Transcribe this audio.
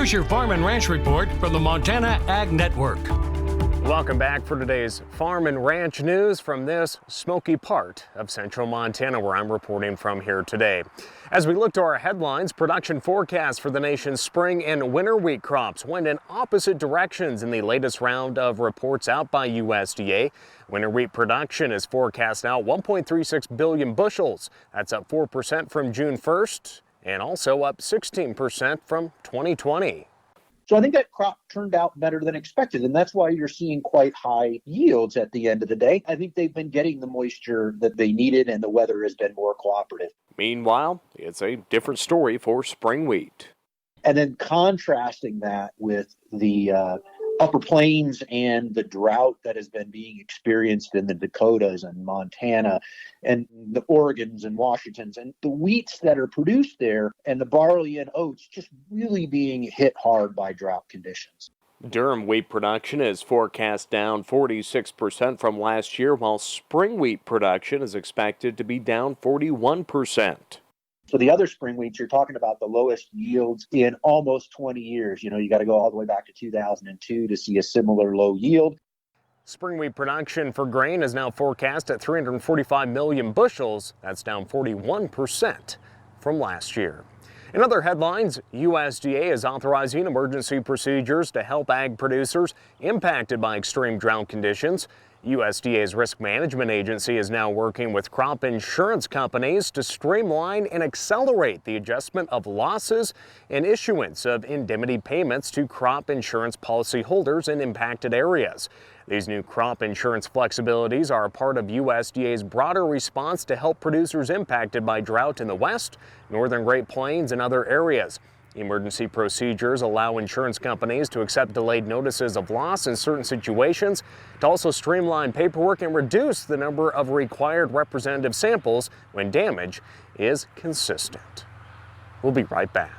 Here's your Farm and Ranch report from the Montana Ag Network. Welcome back for today's Farm and Ranch news from this smoky part of central Montana where I'm reporting from here today. As we look to our headlines, production forecasts for the nation's spring and winter wheat crops went in opposite directions in the latest round of reports out by USDA. Winter wheat production is forecast now 1.36 billion bushels. That's up 4% from June 1st and also up 16% from 2020. So I think that crop turned out better than expected, and that's why you're seeing quite high yields at the end of the day. I think they've been getting the moisture that they needed, and the weather has been more cooperative. Meanwhile, it's a different story for spring wheat. And then contrasting that with the upper plains and the drought that has been being experienced in the Dakotas and Montana and the Oregons and Washingtons, and the wheats that are produced there and the barley and oats just really being hit hard by drought conditions. Durum wheat production is forecast down 46% from last year, while spring wheat production is expected to be down 41%. So the other spring wheats, you're talking about the lowest yields in almost 20 years. You got to go all the way back to 2002 to see a similar low yield. Spring wheat production for grain is now forecast at 345 million bushels. That's down 41% from last year. In other headlines, USDA is authorizing emergency procedures to help ag producers impacted by extreme drought conditions. USDA's Risk Management Agency is now working with crop insurance companies to streamline and accelerate the adjustment of losses and issuance of indemnity payments to crop insurance policyholders in impacted areas. These new crop insurance flexibilities are a part of USDA's broader response to help producers impacted by drought in the West, Northern Great Plains, and other areas. Emergency procedures allow insurance companies to accept delayed notices of loss in certain situations, to also streamline paperwork and reduce the number of required representative samples when damage is consistent. We'll be right back.